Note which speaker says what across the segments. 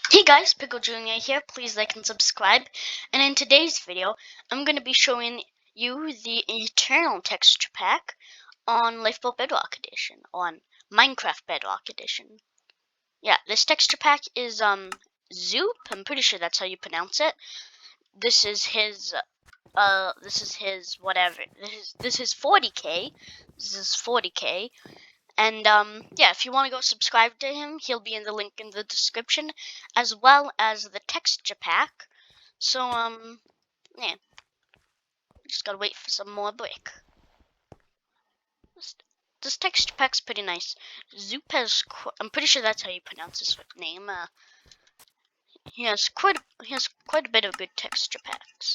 Speaker 1: Hey guys, Pickle Jr. here. Please like and subscribe. And in today's video, I'm going to be showing you the Eternal texture pack on Lifeboat Bedrock Edition, on Minecraft Bedrock Edition. Yeah, this texture pack is Zoop. I'm pretty sure that's how you pronounce it. This is his whatever. This is 40k. This is 40k. And yeah, if you want to go subscribe to him, he'll be in the link in the description, as well as the texture pack. So yeah, just gotta wait for some more brick. This texture pack's pretty nice. Zoop has, I'm pretty sure that's how you pronounce his name. He has quite a bit of good texture packs.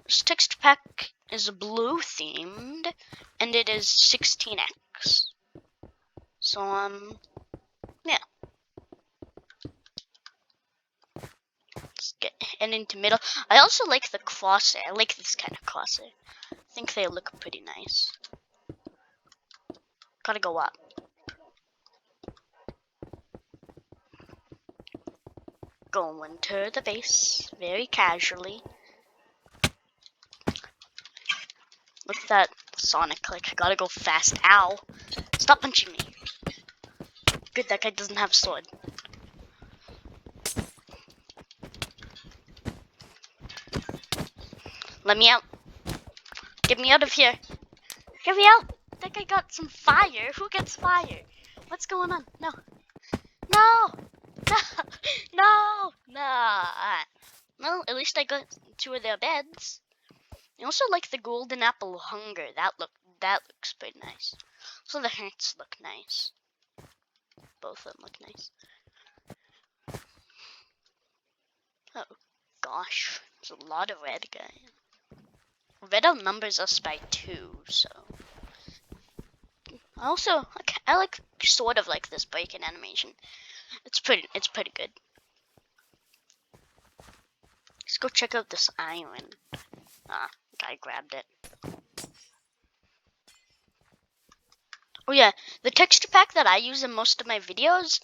Speaker 1: This texture pack is blue themed, and it is 16x. So yeah. And into middle. I also like the crosshair. I like this kind of crosshair. I think they look pretty nice. Gotta go up. Going to the base very casually. Look at that Sonic click. I gotta go fast. Ow. Stop punching me. Good, that guy doesn't have a sword. Let me out. Get me out of here. Get me out. That guy got some fire. Who gets fire? What's going on? No. No. No. No. No. Well, at least I got 2 of their beds. I also like the golden apple hunger. That looks pretty nice. So the hearts look nice. Both of them look nice. Oh gosh, there's a lot of red guys. Red outnumbers us by 2, so. Also, I like sort of like this break-in animation. It's pretty good. Let's go check out this island. Ah, guy grabbed it. Oh yeah, the texture pack that I use in most of my videos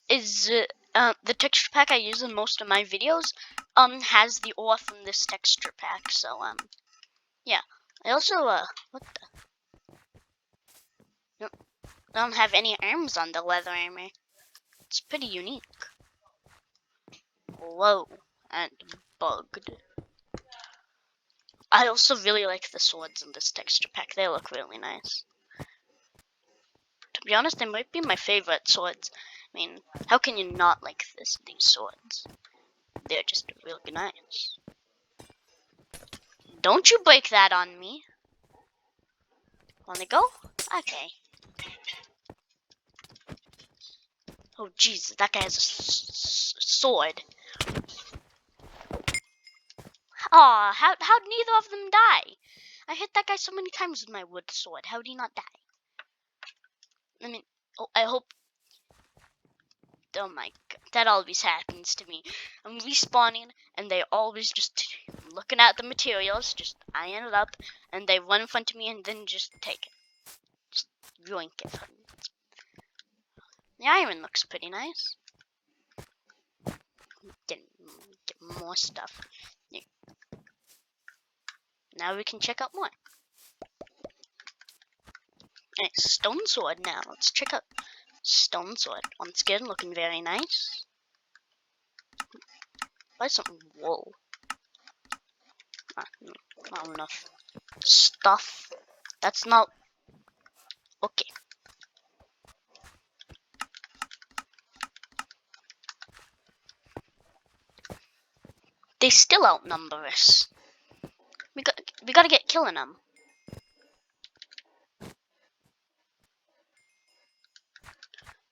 Speaker 1: is the texture pack I use in most of my videos has the ore from this texture pack. So yeah. I also what the? Nope, don't have any arms on the leather armor. It's pretty unique. Whoa, and bugged. I also really like the swords in this texture pack. They look really nice. To be honest, they might be my favorite swords. I mean, how can you not like these swords? They're just really nice. Don't you break that on me. Wanna go? Okay. Oh Jesus, that guy has a sword. Aw, how'd neither of them die? I hit that guy so many times with my wood sword. How'd he not die? I mean, oh, I hope. Oh my god, that always happens to me. I'm respawning, and they're always just looking at the materials, just eyeing it up, and they run in front of me and then just take it. Just yoink it from me. The iron looks pretty nice. Get more stuff. Here. Now we can check out more. Alright, stone sword now. Let's check out stone sword. Once again, looking very nice. Buy some wool. Not enough stuff. That's not okay. They still outnumber us. We gotta get killing them.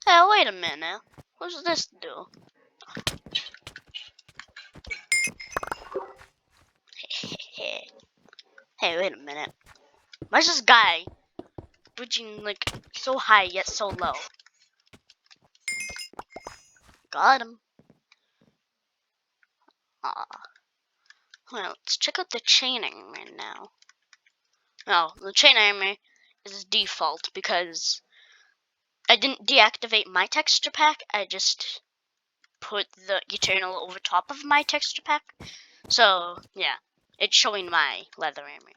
Speaker 1: Hey, wait a minute. What does this do? Hey, wait a minute. Why's this guy bridging like so high yet so low? Got him. Well, let's check out the chain armor now. Oh, the chain armor is default because I didn't deactivate my texture pack. I just put the Eternal over top of my texture pack. So, yeah. It's showing my leather armor.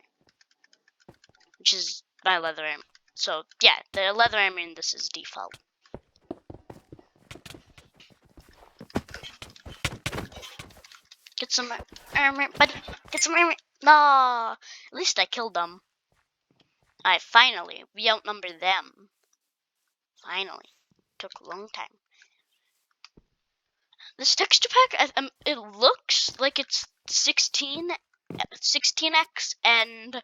Speaker 1: Which is my leather armor. So, yeah, the leather armor in this is default. Get some armor, buddy. Get some armor. No, at least I killed them. Finally, we outnumber them. Finally. Took a long time. This texture pack, it looks like it's 16x and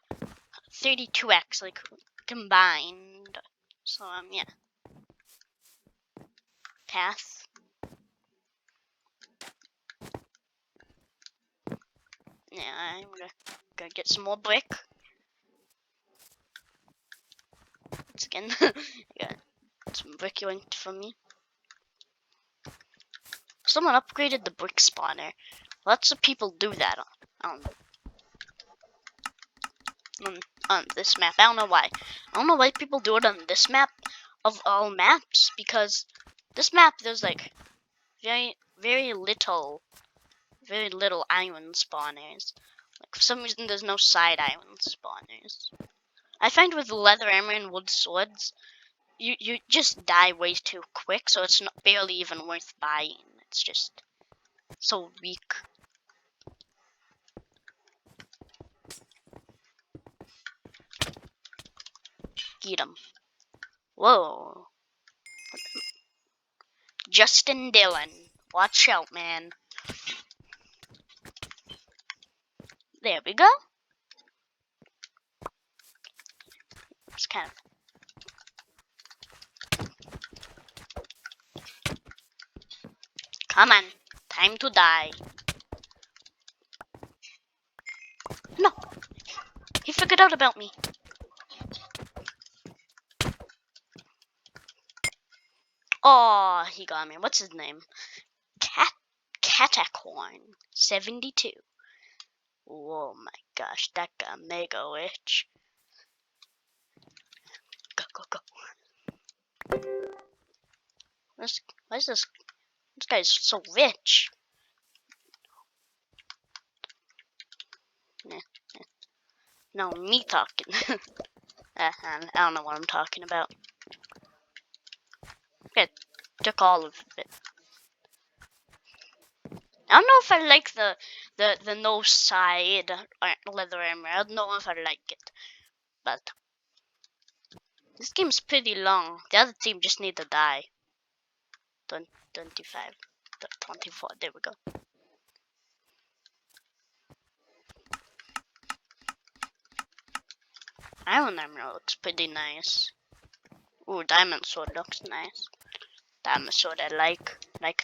Speaker 1: 32x, like, combined. So, yeah. Path. Yeah, I'm gonna get some more brick. Once again, yeah, some brick you want from me. Someone upgraded the brick spawner. Lots of people do that on this map. I don't know why. I don't know why people do it on this map of all maps, because this map there's like very little island spawners. Like for some reason there's no side island spawners. I find with leather armor and wood swords, you just die way too quick, so it's barely even worth buying. It's just so weak. Get him. Whoa. Justin Dillon. Watch out, man. There we go. It's kind of... Come on. Time to die. No. He figured out about me. Oh, he got me. What's his name? Catacorn 72. Oh my gosh, that got mega rich. Go, go, go. Why is this guy's so rich? No, me talking. I don't know what I'm talking about. Okay, took all of it. I don't know if I like the no side leather armor. I don't know if I like it, but this game's pretty long. The other team just need to die. 25, 24. There we go. Iron armor looks pretty nice. Ooh, diamond sword looks nice. Diamond sword I like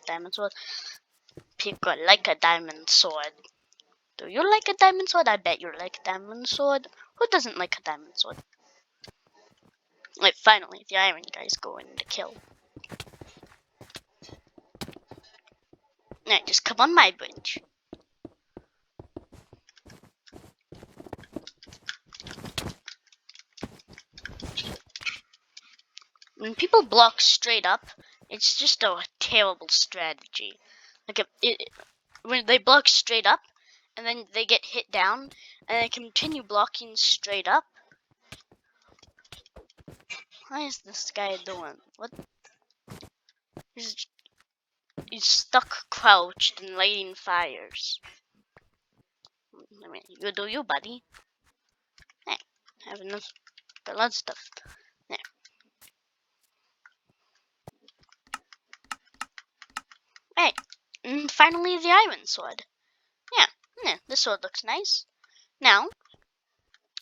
Speaker 1: diamond sword. People like a diamond sword. Do you like a diamond sword? I bet you like a diamond sword. Who doesn't like a diamond sword? Like, finally, the iron guy's going to kill. Alright, just come on my bridge. When people block straight up, it's just a terrible strategy. Like, when they block straight up, and then they get hit down, and they continue blocking straight up. What is this guy doing? What? He's stuck crouched and lighting fires. I mean, you do you, buddy. Hey, have enough blood stuff. There. Hey, and finally the iron sword. Yeah, this sword looks nice. Now,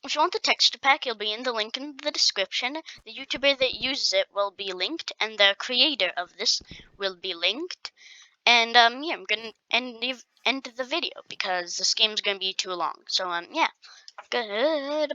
Speaker 1: if you want the texture pack, it'll be in the link in the description. The YouTuber that uses it will be linked, and the creator of this will be linked. And yeah, I'm gonna end the video because this game's gonna be too long. So yeah, goodbye.